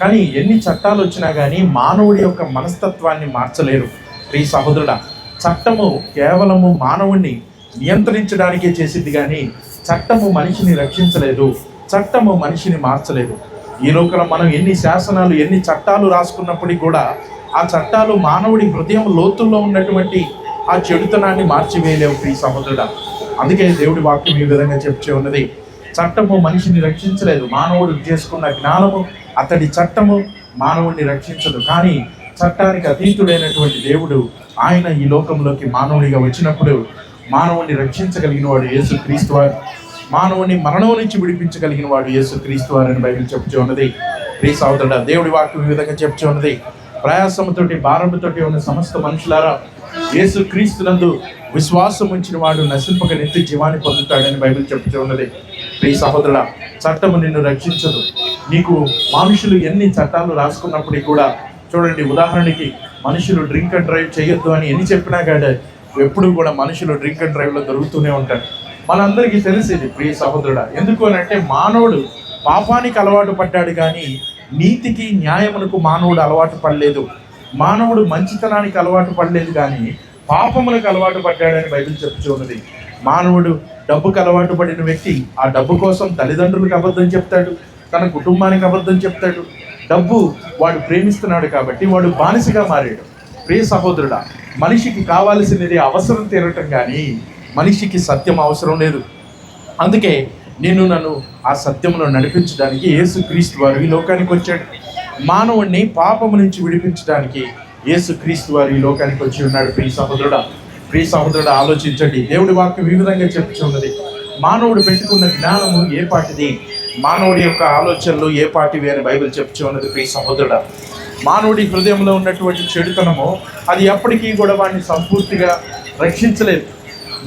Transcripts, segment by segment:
కానీ ఎన్ని చట్టాలు వచ్చినా కానీ మానవుడి యొక్క మనస్తత్వాన్ని మార్చలేరు. ప్రియ సహోదరుడా, చట్టము కేవలము మానవుణ్ణి నియంత్రించడానికే చేసింది, కానీ చట్టము మనిషిని రక్షించలేదు, చట్టము మనిషిని మార్చలేదు. ఈ లోకంలో మనం ఎన్ని శాసనాలు, ఎన్ని చట్టాలు రాసుకున్నప్పటికీ కూడా ఆ చట్టాలు మానవుడి హృదయం లోతుల్లో ఉన్నటువంటి ఆ చెడుతనాన్ని మార్చివేయలేవు. ప్రియ సహోదరుడా, అందుకే దేవుడి వాక్యం ఈ విధంగా చెప్తూ ఉన్నది, చట్టము మనిషిని రక్షించలేదు, మానవుడు చేసుకున్న జ్ఞానము, అతడి చట్టము మానవుడిని రక్షించదు. కానీ చట్టానికి అతీతుడైనటువంటి దేవుడు ఆయన ఈ లోకంలోకి మానవుడిగా వచ్చినప్పుడు మానవుడిని రక్షించగలిగిన వాడు యేసుక్రీస్తు వారు, మానవుని మరణం నుంచి విడిపించగలిగిన వాడు యేసుక్రీస్తు వారు అని బైబిల్ చెప్తూ ఉన్నది. ప్రియ సహోదరుడా, దేవుడి వాక్యం ఈ విధంగా చెప్తూ ఉన్నది, ప్రయాసముతోటి భారముతోటి ఉన్న సమస్త మనుషులారా యేసుక్రీస్తునందు విశ్వాసం ఉంచిన వాడు నశింపక నిత్య జీవాన్ని పొందుతాడని బైబిల్ చెప్తూ ఉన్నది. ప్రియ సహోదరుడా, చట్టము నిన్ను రక్షించదు. నీకు మనుషులు ఎన్ని చట్టాలు రాసుకున్నప్పటికీ కూడా చూడండి, ఉదాహరణకి మనుషులు డ్రింక్ అండ్ డ్రైవ్ చేయొద్దు అని ఎన్ని చెప్పినా కానీ ఎప్పుడు కూడా మనుషులు డ్రింక్ అండ్ డ్రైవ్లో దొరుకుతూనే ఉంటారు. మనందరికీ తెలిసేది ప్రియ సహోదరుడా. ఎందుకు అని అంటే మానవుడు పాపానికి అలవాటు పడ్డాడు, కానీ నీతికి న్యాయమునకు మానవుడు అలవాటు పడలేదు. మానవుడు మంచితనానికి అలవాటు పడలేదు, కానీ పాపములకు అలవాటు పడ్డాడని బైబిల్ చెప్తూ ఉన్నది. మానవుడు డబ్బుకు అలవాటు పడిన వ్యక్తి ఆ డబ్బు కోసం తల్లిదండ్రులకు అబద్ధం చెప్తాడు, తన కుటుంబానికి అబద్ధం చెప్తాడు. డబ్బు వాడు ప్రేమిస్తున్నాడు కాబట్టి వాడు బానిసగా మారాడు. ప్రియ సహోదరుడా, మనిషికి కావాల్సినది అవసరం తీరటం, కానీ మనిషికి సత్యం అవసరం లేదు. అందుకే నన్ను ఆ సత్యంలో నడిపించడానికి యేసుక్రీస్తు వారు ఈ లోకానికి వచ్చాడు. మానవుడిని పాపము నుంచి విడిపించడానికి యేసుక్రీస్తు వారు ఈ లోకానికి వచ్చి ఉన్నాడు. ప్రియ సహోదరుడా, ఆలోచించండి. దేవుడి వాక్యం ఈ విధంగా చెప్పుచున్నది, మానవుడు పెట్టుకున్న జ్ఞానము ఏ పాటిది, మానవుడి యొక్క ఆలోచనలు ఏ పాటివి అని బైబిల్ చెప్తూ ఉన్నది. ప్రియ సహోదరుడా, మానవుడి హృదయంలో ఉన్నటువంటి చెడుతనము అది ఎప్పటికీ కూడా వాడిని సంపూర్తిగా రక్షించలేదు.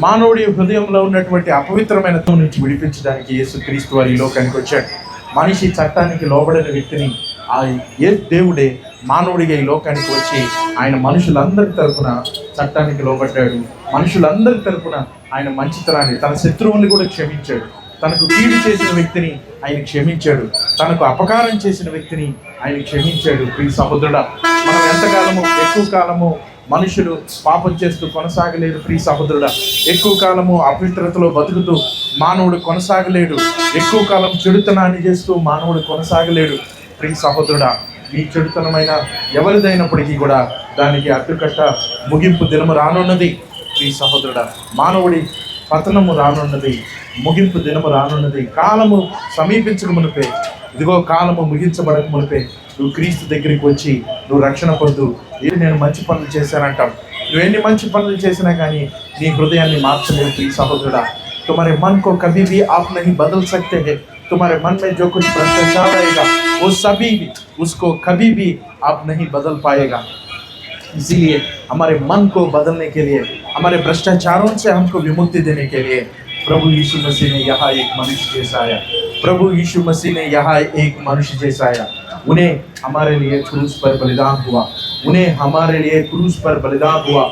మానవుడి హృదయంలో ఉన్నటువంటి అపవిత్రమైన నుంచి విడిపించడానికి యేసుక్రీస్తు వారు ఈ లోకానికి వచ్చాడు. మనిషి చట్టానికి లోబడిన వ్యక్తిని ఆ దేవుడే మానవుడిగా ఈ లోకానికి వచ్చి ఆయన మనుషులందరి తరపున చట్టానికి లోబడ్డాడు. మనుషులందరి తరపున ఆయన మంచితనాన్ని, తన శత్రువుని కూడా క్షమించాడు. తనకు కీడు చేసిన వ్యక్తిని ఆయన క్షమించాడు, తనకు అపకారం చేసిన వ్యక్తిని ఆయన క్షమించాడు. ప్రియ సహోదరుడా, మనం ఎంతకాలము ఎక్కువ కాలము మనుషులు పాపం చేస్తూ కొనసాగలేడు. ప్రియ సహోదరుడా, ఎక్కువ కాలము అపవిత్రతలో బతుకుతూ మానవుడు కొనసాగలేడు. ఎక్కువ కాలం చెడుతనాన్ని చేస్తూ మానవుడు కొనసాగలేడు. ప్రియ సహోదరుడా, ఈ చెడుతనమైన ఎవరిదైనప్పటికీ కూడా దానికి అడ్డుకట్ట ముగింపు దినము రానున్నది. ప్రియ సహోదరుడా, మానవుడి పతనము రానున్నది, ముగింపు దినము రానున్నది. కాలము సమీపించక మునిపే, ఇదిగో కాలము ముగించబడక మునిపే నువ్వు క్రీస్తు దగ్గరికి వచ్చి నువ్వు రక్షణ పొందు. ఇది నేను మంచి పనులు చేశానంటాం. నువ్వు ఎన్ని మంచి పనులు చేసినా కానీ నీ హృదయాన్ని మార్చలేవు. ప్రియ సహోదరుడా, तुम्हारे मन को कभी भी आप नहीं बदल सकते हैं. तुम्हारे मन में जो कुछ भ्रष्टाचार रहेगा वो सभी उसको कभी भी आप नहीं बदल पाएगा. इसीलिए हमारे मन को बदलने के लिए, हमारे भ्रष्टाचारों से हमको विमुक्ति देने के लिए प्रभु यीशु मसीह ने यहाँ एक मनुष्य जैसा आया. प्रभु यीशु मसीह ने यहाँ एक मनुष्य जैसा आया. उन्हें हमारे लिए क्रूस पर बलिदान हुआ, उन्हें हमारे लिए क्रूस पर बलिदान हुआ,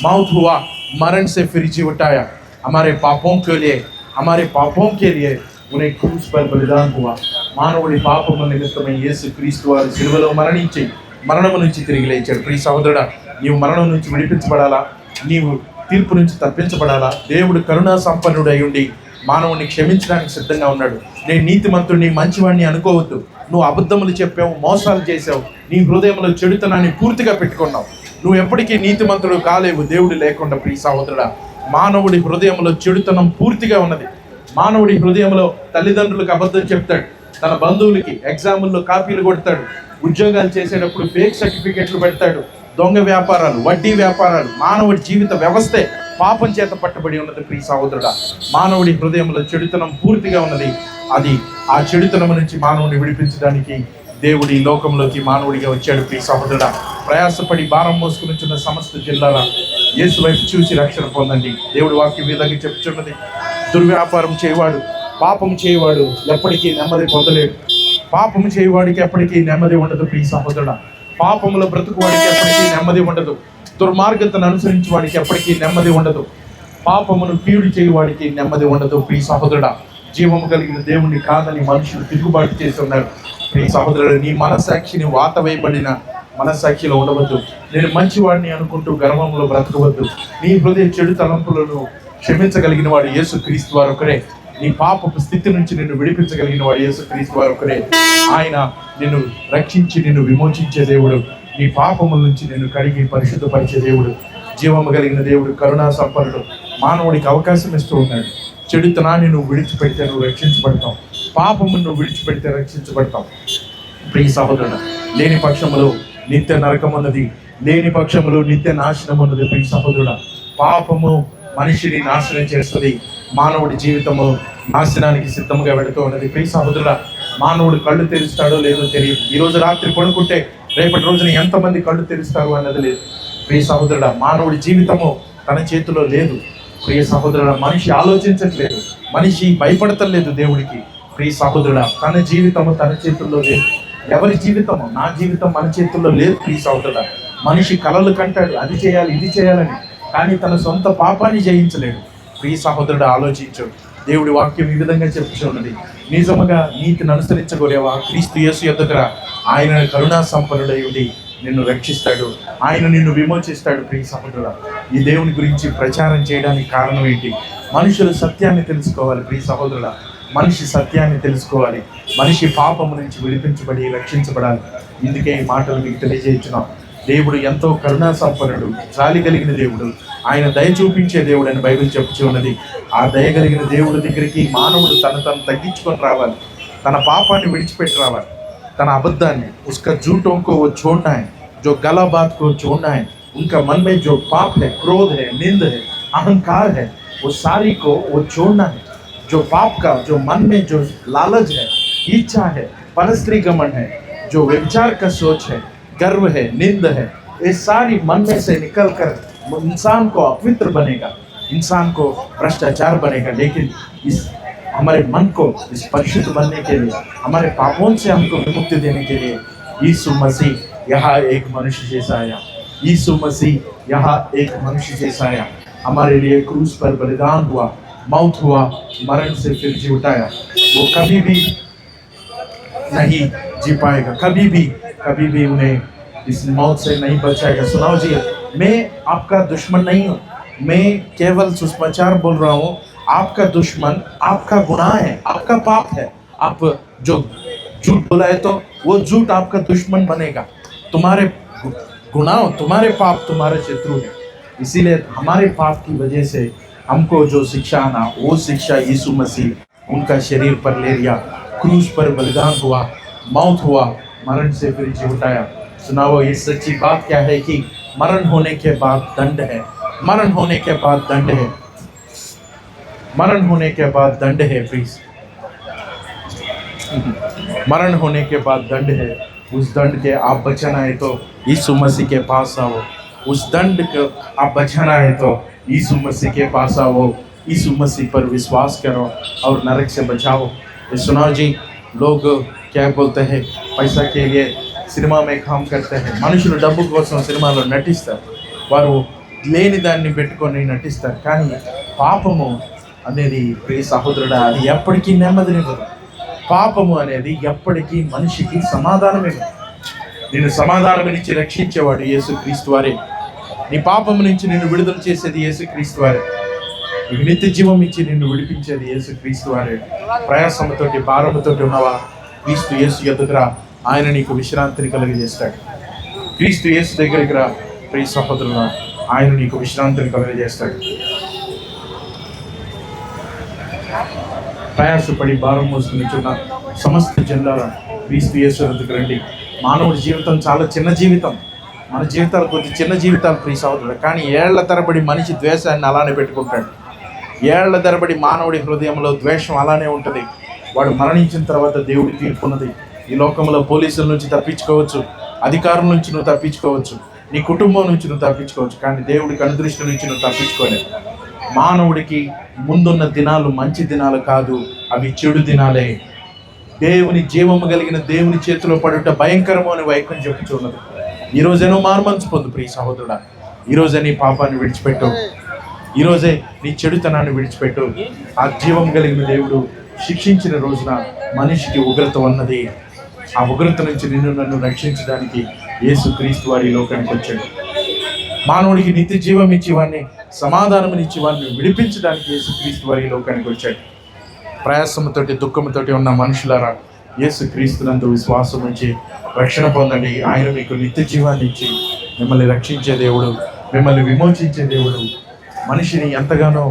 मौत हुआ, मरण से फिर जी उठाया. हमारे पापों के लिए, हमारे पापों के लिए उन्हें क्रूस पर बलिदान हुआ. మానవుడి పాపము నిమిత్తమై యేసుక్రీస్తు వారు సిలువలో మరణించి మరణము నుంచి తిరిగి లేచాడు. ప్రియ సహోదరుడా, నీవు మరణం నుంచి విడిపించబడాలా, నీవు తీర్పు నుంచి తప్పించబడాలా, దేవుడు కరుణా సంపన్నుడు అయి ఉండి మానవుని క్షమించడానికి సిద్ధంగా ఉన్నాడు. నేను నీతిమంతుడిని, మంచివాడిని అనుకోవద్దు. నువ్వు అబద్ధములు చెప్పావు, మోసాలు చేసావు, నీ హృదయంలో చెడుతనాన్ని పూర్తిగా పెట్టుకున్నావు. నువ్వు ఎప్పటికీ నీతిమంతుడు కాలేవు దేవుడు లేకుండా. ప్రియ సహోదరుడా, మానవుడి హృదయంలో చెడుతనం పూర్తిగా ఉన్నది. మానవుడి హృదయంలో తల్లిదండ్రులకు అబద్ధం చెప్తాడు, తన బంధువులకి ఎగ్జాముల్లో కాపీలు కొడతాడు, ఉద్యోగాలు చేసేటప్పుడు ఫేక్ సర్టిఫికెట్లు పెడతాడు, దొంగ వ్యాపారాలు, వడ్డీ వ్యాపారాలు. మానవుడి జీవిత వ్యవస్థే పాపం చేత పట్టబడి ఉన్నది. ప్రియ సహోదరుడా, మానవుడి హృదయంలో చెడుతనం పూర్తిగా ఉన్నది. అది ఆ చెడుతనం నుంచి మానవుడిని విడిపించడానికి దేవుడి ఈ లోకంలోకి మానవుడిగా వచ్చాడు. ప్రియ సహోదరుడా, ప్రయాసపడి భారం మోసుకునిచున్న సమస్త జిల్లాల యేసు వైపు చూసి రక్షణ పొందండి. దేవుడి వాక్యం విధంగా చెప్తున్నది, దుర్వ్యాపారం చేయవాడు, పాపం చేయవాడు ఎప్పటికీ నెమ్మది పొందలేడు. పాపం చేయవాడికి ఎప్పటికీ నెమ్మది ఉండదు. ప్రియ సహోదరుడా, పాపములో బ్రతుకువాడికి ఎప్పటికీ నెమ్మది ఉండదు. దుర్మార్గతను అనుసరించి వాడికి ఎప్పటికీ నెమ్మది ఉండదు. పాపమును కీడు చేయవాడికి నెమ్మది ఉండదు. ప్రియ సహోదరుడా, జీవము కలిగిన దేవుణ్ణి కాదని మనుషులు తిరుగుబాటు చేసి ఉన్నారు. నీ సహోదరుడు, నీ మనస్సాక్షిని వాత వేయబడిన మనస్సాక్షిలో ఉండవద్దు. నేను మంచివాడిని అనుకుంటూ గర్వంలో బ్రతకవద్దు. నీ హృదయ చెడు తలంపులను క్షమించగలిగిన వాడు యేసుక్రీస్తు వారు ఒకరే. నీ పాపపు స్థితి నుంచి నిన్ను విడిపించగలిగిన వాడు యేసుక్రీస్తు వారు ఒకరే. ఆయన నిన్ను రక్షించి నిన్ను విమోచించే దేవుడు. నీ పాపముల నుంచి నిన్ను కడిగి పరిశుద్ధపరిచే దేవుడు. జీవము కలిగిన దేవుడు, కరుణా సంపన్నుడు. మానవుడికి అవకాశం ఇస్తూ ఉన్నాడు. చెడుతనాన్ని నువ్వు విడిచిపెడితే నువ్వు రక్షించబడతావు. పాపము నువ్వు విడిచిపెడితే రక్షించబడతావు. ప్రియ సహోదరుడు, లేని పక్షములో నిత్య నరకం ఉన్నది, లేని పక్షములో నిత్య నాశనం ఉన్నది. ప్రియ సహోదరుడు, పాపము మనిషిని నాశనం చేస్తుంది. మానవుడి జీవితము నాశనానికి సిద్ధంగా వెళుతూ ఉన్నది. ప్రియ సహోదరుడు, మానవుడు కళ్ళు తెరుస్తాడో లేదో తెలియదు. ఈరోజు రాత్రి పడుకుంటే రేపటి రోజున ఎంతమంది కళ్ళు తెరుస్తారు అన్నది లేదు. ప్రియ సహోదరుడు, మానవుడి జీవితము తన చేతిలో లేదు. ప్రియ సహోదరుడు, మనిషి ఆలోచించట్లేదు, మనిషి భయపడతలేదు దేవుడికి. ప్రియ సహోదరుడు, తన జీవితము తన చేతుల్లో లేదు. ఎవరి జీవితము? నా జీవితం మన చేతుల్లో లేదు. ప్రియ సహోదరుడు, మనిషి కలలు కంటాడు, అది చేయాలి ఇది చేయాలని, కానీ తన సొంత పాపాన్ని జయించలేడు. ప్రియ సహోదరుడు, ఆలోచించు. దేవుడి వాక్యం ఈ విధంగా చెప్పుచున్నది, నిజముగా నీతిని అనుసరించగోరేవా, క్రీస్తు యేసు యొద్దకు రా. ఆయన కరుణా సంపన్నుడై ఉండి నిన్ను రక్షిస్తాడు, ఆయన నిన్ను విమోచిస్తాడు. ప్రియ సహోదరుడు, ఈ దేవుని గురించి ప్రచారం చేయడానికి కారణం ఏంటి? మనుషులు సత్యాన్ని తెలుసుకోవాలి. ప్రియ సహోదరుడు, మనిషి సత్యాన్ని తెలుసుకోవాలి. మనిషి పాపము నుంచి విడిపించబడి రక్షించబడాలి. ఇందుకే ఈ మాటలు మీకు తెలియజేస్తున్నాం. దేవుడు ఎంతో కరుణా సంపన్నుడు, జాలి కలిగిన దేవుడు, ఆయన దయ చూపించే దేవుడు అని బైబిల్ చెప్పుచూ ఉన్నది. ఆ దయ కలిగిన దేవుడి దగ్గరికి మానవుడు తను తగ్గించుకొని రావాలి. తన పాపాన్ని విడిచిపెట్టి రావాలి. तन अबद्धाన్ని उसका झूठों को वो छोड़ना है, जो गला बात को छोड़ना है। उनका मन में जो पाप है, क्रोध है, निंद है, अहंकार है, वो सारी को वो छोड़ना है। जो पाप का, जो मन में जो लालच है, इच्छा है, परस्त्री गमन है, जो व्यभिचार का सोच है, गर्व है, निंद है, ये सारी मन में से निकल कर इंसान को अपवित्र बनेगा, इंसान को भ्रष्टाचार बनेगा। लेकिन इस हमारे मन को इस परिशुद्ध बनने के लिए, हमारे पापों से हमको विमुक्ति देने के लिए यीशु मसीह यहाँ एक मनुष्य जैसा आया। यीशु मसीह यहाँ एक मनुष्य जैसा आया, हमारे लिए क्रूस पर बलिदान हुआ, मौत हुआ, मरण से फिर जी उठाया। वो कभी भी नहीं जी पाएगा, कभी भी उन्हें इस मौत से नहीं बचाएगा। सुनाओ जी, मैं आपका दुश्मन नहीं हूँ, मैं केवल सुसमाचार बोल रहा हूँ। आपका दुश्मन आपका गुनाह है, आपका पाप है। आप जो झूठ बोला है तो वो झूठ आपका दुश्मन बनेगा। तुम्हारे गुनाह, तुम्हारे पाप तुम्हारे शत्रु है। इसीलिए हमारे पाप की वजह से हमको जो शिक्षा आना, वो शिक्षा यीशु मसीह उनका शरीर पर ले लिया, क्रूस पर बलिदान हुआ, मौत हुआ, मरण से फिर जी उठाया। सुनाओ, ये सच्ची बात क्या है कि मरण होने के बाद दंड है, मरण होने के बाद दंड है, मरण होने के बाद दंड है। प्लीज, मरण होने के बाद दंड है। उस दंड के आप बचना है तो यीशु मसीह के पास आओ। उस दंड को आप बचना है तो यीशु मसीह के पास आओ, यीशु मसीह पर विश्वास करो और नरक से बचाओ। ये सुनाओ जी, लोग क्या बोलते हैं, पैसा के लिए సినిమా में काम करते हैं। మనుషులు డబ్బు కోసం సినిమాలో నటిస్తారు, వారు లేని దాన్ని పెట్టుకొని నటిస్తారు। కానీ పాపము అనేది ప్రియ సహోదరుడా, అది ఎప్పటికీ నెమ్మదినివ్వదు। పాపము అనేది ఎప్పటికీ మనిషికి సమాధానమివ్వదు। నిన్ను సమాధానమిచ్చి రక్షించేవాడు యేసుక్రీస్తు వారే। నీ పాపము నుంచి నిన్ను విడుదల చేసేది యేసుక్రీస్తు వారే। నీకు నిత్య జీవం ఇచ్చి నిన్ను విడిపించేది యేసుక్రీస్తు వారే। ప్రయాసముతోటి భారముతోటి ఉన్నవా, క్రీస్తు యేసు యొద్దకు రా, ఆయన నీకు విశ్రాంతిని కలుగజేస్తాడు। క్రీస్తు యేసు దగ్గరికి రా ప్రియ సహోదరుడా, ఆయన నీకు విశ్రాంతిని కలుగజేస్తాడు। ప్రయాసపడి భారం మోసుకునిచున్న సమస్త జనులారా, క్రీస్తు యేసు వద్దకు రండి। మానవుడి జీవితం చాలా చిన్న జీవితం, మన జీవితాలు కొద్ది చిన్న జీవితాలు ప్రియ సహోదరుడు। కానీ ఏళ్ల తరబడి మనిషి ద్వేషాన్ని అలానే పెట్టుకుంటాడు। ఏళ్ల తరబడి మానవుడి హృదయంలో ద్వేషం అలానే ఉంటుంది। వాడు మరణించిన తర్వాత దేవుడి తీర్పు ఉన్నది। ఈ లోకంలో పోలీసుల నుంచి తప్పించుకోవచ్చు, అధికారుల నుంచి నువ్వు తప్పించుకోవచ్చు, నీ కుటుంబం నుంచి నువ్వు తప్పించుకోవచ్చు, కానీ దేవుడికి అనుదృష్టి నుంచి నువ్వు తప్పించుకోలేవు। మానవుడికి ముందున్న దినాలు మంచి దినాలు కాదు, అవి చెడు దినాలే। దేవుని జీవము కలిగిన దేవుని చేతిలో పడుట భయంకరము అని వైఖరి చెప్పుచున్నది। ఈరోజేనో మారుమనసు పొందు ప్రియ సహోదరుడా, ఈరోజే నీ పాపాన్ని విడిచిపెట్టు, ఈరోజే నీ చెడుతనాన్ని విడిచిపెట్టు। ఆ జీవం కలిగిన దేవుడు శిక్షించిన రోజున మనిషికి ఉగ్రత ఉన్నది. ఆ ఉగ్రత నుంచి నిన్ను నన్ను రక్షించడానికి యేసుక్రీస్తు వారి లోకానికి వచ్చాడు. మానవుడికి నిత్య జీవం ఇచ్చి వాడిని సమాధానమునిచ్చి వాడిని విడిపించడానికి యేసుక్రీస్తు వారి లోకానికి వచ్చాడు. ప్రయాసముతోటి దుఃఖముతోటి ఉన్న మనుషులారా, యేసుక్రీస్తునందు విశ్వాసం ఉంచి రక్షణ పొందండి. ఆయన మీకు నిత్య జీవాన్ని ఇచ్చి మిమ్మల్ని రక్షించే దేవుడు, మిమ్మల్ని విమోచించే దేవుడు. మనిషిని ఎంతగానో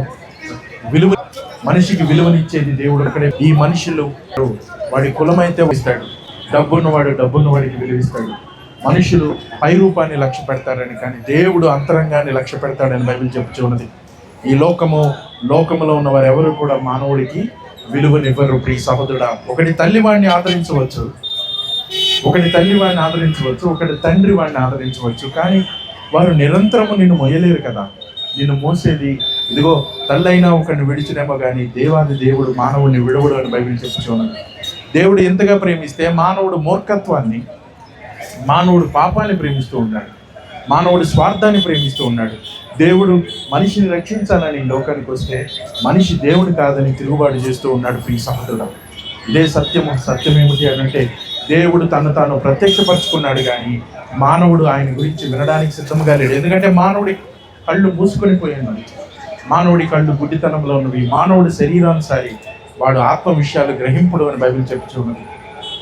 మనిషికి విలువనిచ్చేది దేవుడు ఒక్కడే. ఈ మనుషులు వాడి కులమైతే ఇస్తాడు, డబ్బున్నవాడు డబ్బున్న వాడికి విలువిస్తాడు. మనుషులు పై రూపాన్ని లక్ష్య పెడతారని, కానీ దేవుడు అంతరంగాన్ని లక్ష్య పెడతాడని బైబిల్ చెప్తూ ఉన్నది. ఈ లోకములో ఉన్న వారు ఎవరు కూడా మానవుడికి విలువనివ్వరు. ప్రియ సహోదరుడా, ఒకటి తల్లి వాడిని ఆదరించవచ్చు, ఒకటి తండ్రి వాడిని ఆదరించవచ్చు, కానీ వారు నిరంతరము నిన్ను మొయ్యలేరు కదా. నిన్ను మోసేది ఇదిగో తల్లి అయినా ఒకరిని విడిచినేమో, కానీ దేవాది దేవుడు మానవుడిని విడవడు అని బైబిల్ చెప్పుచున్నది. దేవుడు ఎంతగా ప్రేమిస్తే మానవుడు మూర్ఖత్వాన్ని, మానవుడు పాపాన్ని ప్రేమిస్తూ ఉన్నాడు, మానవుడు స్వార్థాన్ని ప్రేమిస్తూ ఉన్నాడు. దేవుడు మనిషిని రక్షించాలని లోకానికి వస్తే మనిషి దేవుడు కాదని తిరుగుబాటు చేస్తూ ఉన్నాడు. ప్రియ సహోదరుడా, ఇదే సత్యం ఏమిటి అని అంటే, దేవుడు తను తాను ప్రత్యక్షపరుచుకున్నాడు, కానీ మానవుడు ఆయన గురించి వినడానికి సిద్ధంగా లేడు. ఎందుకంటే మానవుడి కళ్ళు మూసుకొని పోయినవి, మానవుడి కళ్ళు గుడ్డితనంలో ఉన్నవి, మానవుడి శరీరానుసారి వాడు ఆత్మ విషయాలు గ్రహింపుడు అని బైబిల్ చెప్పుచున్నది.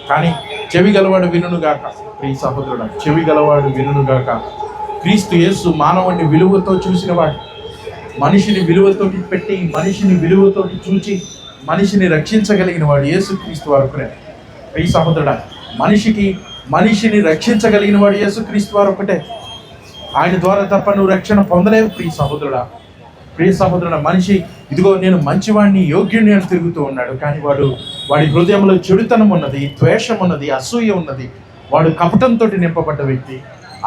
కానీ చెవి గలవాడు వినుగాక. ప్రియ సహోదరుడా, చెవి గలవాడు వినుగాక. క్రీస్తు యేసు మానవుడిని విలువతో చూసినవాడు, మనిషిని విలువతోటి పెట్టి మనిషిని విలువతోటి చూచి మనిషిని రక్షించగలిగిన వాడు యేసుక్రీస్తు వారు. ప్రియ సహోదరుడా, మనిషిని రక్షించగలిగిన వాడు యేసుక్రీస్తు వారు ఒకటే. ఆయన ద్వారా తప్ప నువ్వు రక్షణ పొందలేవు. ప్రియ సహోదరుడా, మనిషి ఇదిగో నేను మంచివాడిని, యోగ్యుడిని అని తిరుగుతూ ఉన్నాడు, కానీ వాడి హృదయంలో చెడుతనం ఉన్నది, ద్వేషం ఉన్నది, అసూయ ఉన్నది. వాడు కపటంతో నింపబడ్డ వ్యక్తి.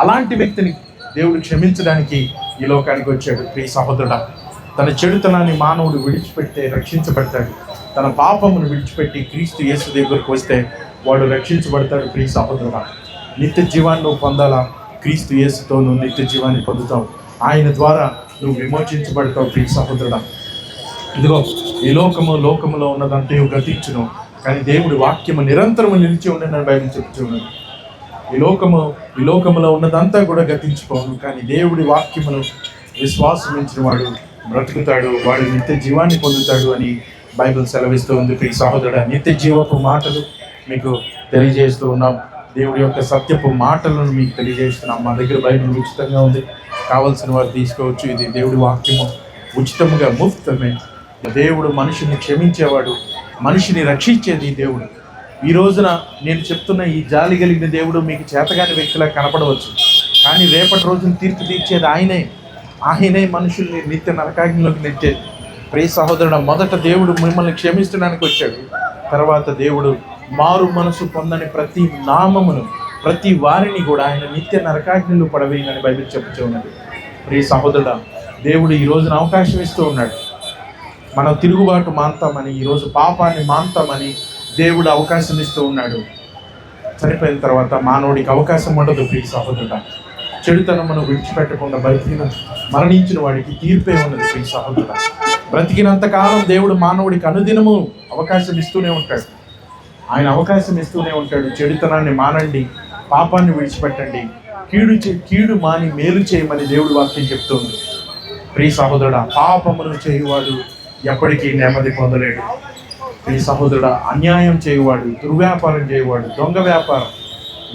అలాంటి వ్యక్తిని దేవుడు క్షమించడానికి ఈ లోకానికి వచ్చాడు. ప్రియ సహోదరుడా, తన చెడుతనాన్ని మానవుడు విడిచిపెడితే రక్షించబడతాడు. తన పాపమును విడిచిపెట్టి క్రీస్తు యేసు దగ్గరకు వస్తే వాడు రక్షించబడతాడు. ప్రియ సహోదరుడా, నిత్య జీవాన్ని నువ్వు పొందాలా? క్రీస్తు యేసుతో నువ్వు నిత్య జీవాన్ని పొందుతావు. ఆయన ద్వారా నువ్వు విమోచించబడతావు. ప్రియ సహోదరుడా, ఇదిగో ఈ లోకములో ఉన్నదంటే గతించును, కానీ దేవుడి వాక్యము నిరంతరము నిలిచి ఉండని బైబిల్ చెప్తున్నది. ఈ లోకములో ఉన్నదంతా కూడా గతించిపోను, కానీ దేవుడి వాక్యమును విశ్వాసం ఉంచిన వాడు బ్రతుకుతాడు, వాడు నిత్య జీవాన్ని పొందుతాడు అని బైబిల్ సెలవిస్తూ ఉంది. ప్రియ సహోదరుడా, నిత్య జీవపు మాటలు మీకు తెలియజేస్తూ ఉన్నాం. దేవుడి యొక్క సత్యపు మాటలను మీకు తెలియజేస్తున్నాం. మా దగ్గర బైబిల్ ఉచితంగా ఉంది, కావలసిన వారు తీసుకోవచ్చు. ఇది దేవుడి వాక్యము ఉచితముగా, ముఫ్తమే. దేవుడు మనిషిని క్షమించేవాడు, మనిషిని రక్షించేది దేవుడు. ఈ రోజున నేను చెప్తున్న ఈ జాలి కలిగిన దేవుడు మీకు చేతగాని వ్యక్తిలా కనపడవచ్చు, కానీ రేపటి రోజున తీర్పు తీర్చేది ఆయనే మనుషుల్ని నిత్య నరకాగ్నిలోకి నెట్టేది. ప్రియ సహోదరుడు, మొదట దేవుడు మిమ్మల్ని క్షమించడానికి వచ్చాడు. తర్వాత దేవుడు మారు మనసు పొందని ప్రతి నామమును, ప్రతి వారిని కూడా ఆయన నిత్య నరకాగ్నిలో పడవేయనని బైబిల్ చెప్పుతూ ఉన్నది. ప్రియ సహోదరుడు, దేవుడు ఈ రోజున అవకాశం ఇస్తూ ఉన్నాడు. మనం తిరుగుబాటు మాన్తామని, ఈరోజు పాపాన్ని మాన్తామని దేవుడు అవకాశం ఇస్తూ ఉన్నాడు. చనిపోయిన తర్వాత మానవుడికి అవకాశం ఉండదు. ప్రియ సహోదరుడు, చెడుతనమును విడిచిపెట్టకుండా మరణించిన వాడికి తీర్పే ఉన్నది. ప్రియ సహోదరుడు, బ్రతికినంతకాలం దేవుడు మానవుడికి అనుదినము అవకాశం ఇస్తూనే ఉంటాడు. ఆయన అవకాశం ఇస్తూనే ఉంటాడు. చెడుతనాన్ని మానండి, పాపాన్ని విడిచిపెట్టండి, కీడు మాని మేలు చేయమని దేవుడి వాక్యం చెప్తుంది. ప్రియ సహోదరుడు, పాపమును చేయువాడు ఎప్పటికీ నెమ్మది పొందలేడు. ప్రియ సహోదరుడు, అన్యాయం చేయువాడు, దుర్వ్యాపారం చేయువాడు, దొంగ వ్యాపారం,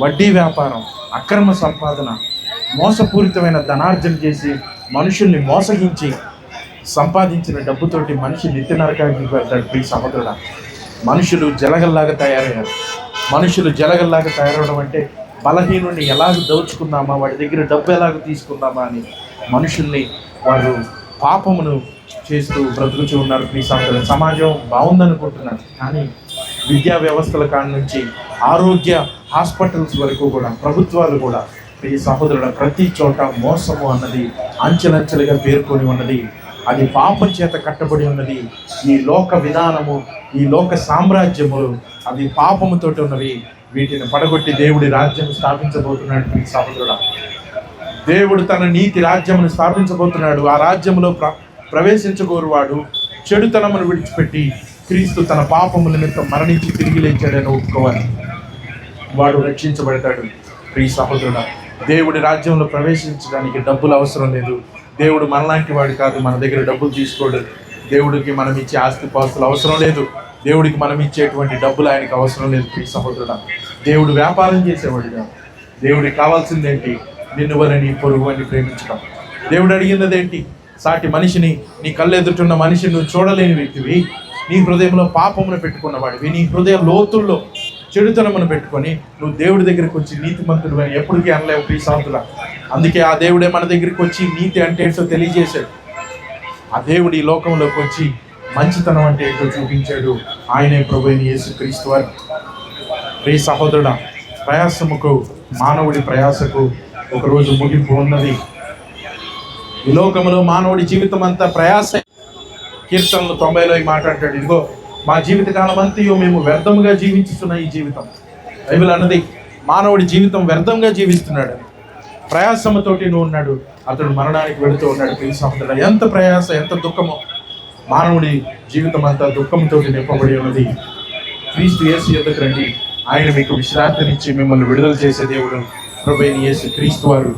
వడ్డీ వ్యాపారం, అక్రమ సంపాదన, మోసపూరితమైన ధనార్జన చేసి మనుషుల్ని మోసగించి సంపాదించిన డబ్బుతోటి మనిషి నిత్య నరకానికి వెళ్తాడు. ప్రియ సహోదరుడు, మనుషులు జలగల్లాగా తయారవడం అంటే బలహీనుని ఎలాగ దోచుకుందామా, వాడి దగ్గర డబ్బు ఎలాగ తీసుకుందామా అని మనుషుల్ని వారు పాపమును చేస్తూ బ్రతుకుతూ ఉన్నారు. ప్రియ సహోదరుడు, సమాజం బాగుందనుకుంటున్నారు, కానీ విద్యా వ్యవస్థల కాడ నుంచి ఆరోగ్య హాస్పిటల్స్ వరకు కూడా, ప్రభుత్వాలు కూడా ప్రియ సహోదరుడు ప్రతి చోట మోసము అన్నది అంచెలంచెలుగా పేర్కొని ఉన్నది. అది పాపం చేత కట్టబడి ఉన్నది. ఈ లోక విధానము, ఈ లోక సామ్రాజ్యములు అవి పాపముతోటి ఉన్నవి. వీటిని పడగొట్టి దేవుడి రాజ్యం స్థాపించబోతున్నాడు. ప్రియ సహోదరుడు, దేవుడు తన నీతి రాజ్యమును స్థాపించబోతున్నాడు. ఆ రాజ్యంలో ప్రవేశించగోరువాడు చెడుతనమును విడిచిపెట్టి క్రీస్తు తన పాపముల నిమిత్తం మరణించి తిరిగి లేచాడని ఒప్పుకోవాలి, వాడు రక్షించబడతాడు. ప్రియ సహోదరుడా, దేవుడి రాజ్యంలో ప్రవేశించడానికి డబ్బులు అవసరం లేదు. దేవుడు మనలాంటి వాడు కాదు, మన దగ్గర డబ్బులు తీసుకోడు. దేవుడికి మనం ఇచ్చే ఆస్తిపాస్తులు అవసరం లేదు. దేవుడికి మనం ఇచ్చేటువంటి డబ్బులు ఆయనకు అవసరం లేదు. ప్రియ సహోదరుడా, దేవుడు వ్యాపారం చేసేవాడు కాదు. దేవుడికి కావాల్సిందేంటి? నిన్ను వల్ల నీ పొరుగు అని ప్రేమించడం. దేవుడు అడిగినదేంటి? సాటి మనిషిని, నీ కళ్ళెదుటున్న మనిషిని నువ్వు చూడలేని వ్యక్తివి, నీ హృదయంలో పాపమును పెట్టుకున్నవాడివి, నీ హృదయ లోతుల్లో చెడుతనమును పెట్టుకొని నువ్వు దేవుడి దగ్గరికి వచ్చి నీతిమంతుడు అని ఎప్పటికీ అనలేవు. ప్రియ సహోదరుడా, అందుకే ఆ దేవుడే మన దగ్గరికి వచ్చి నీతి అంటే ఏంటో తెలియజేశాడు. ఆ దేవుడు ఈ లోకంలోకి వచ్చి మంచితనం అంటే ఏంటో చూపించాడు. ఆయనే ప్రభువైన యేసుక్రీస్తు వారు. ప్రియ సహోదరుడా, ప్రయాసముకు, మానవుడి ప్రయాసకు ఒకరోజు ముగింపు ఉన్నది. ఈ లోకంలో మానవుడి జీవితం అంతా ప్రయాస. కీర్తనలు 90లో ఈ మాట అంటాడు, ఇదిగో మా జీవితకాలం అంతయు మేము వ్యర్థముగా జీవించుతున్న ఈ జీవితం. బైబిల్ అన్నది మానవుడి జీవితం వ్యర్థంగా జీవిస్తున్నాడు. ప్రయాసముతోటి నువ్వు ఉన్నాడు, అతడు మరణానికి వెళుతూ ఉన్నాడు. ప్రియ సహోదరుడా, ఎంత ప్రయాస, ఎంత దుఃఖమో. మానవుడి జీవితం అంతా దుఃఖంతో నింపబడి ఉన్నది. క్రీస్తు యేసు యొద్దకు రండి, ఆయన మీకు విశ్రాంతినిచ్చి మిమ్మల్ని విడుదల చేసే దేవుడు ప్రభువైన యేసు క్రీస్తు వారు.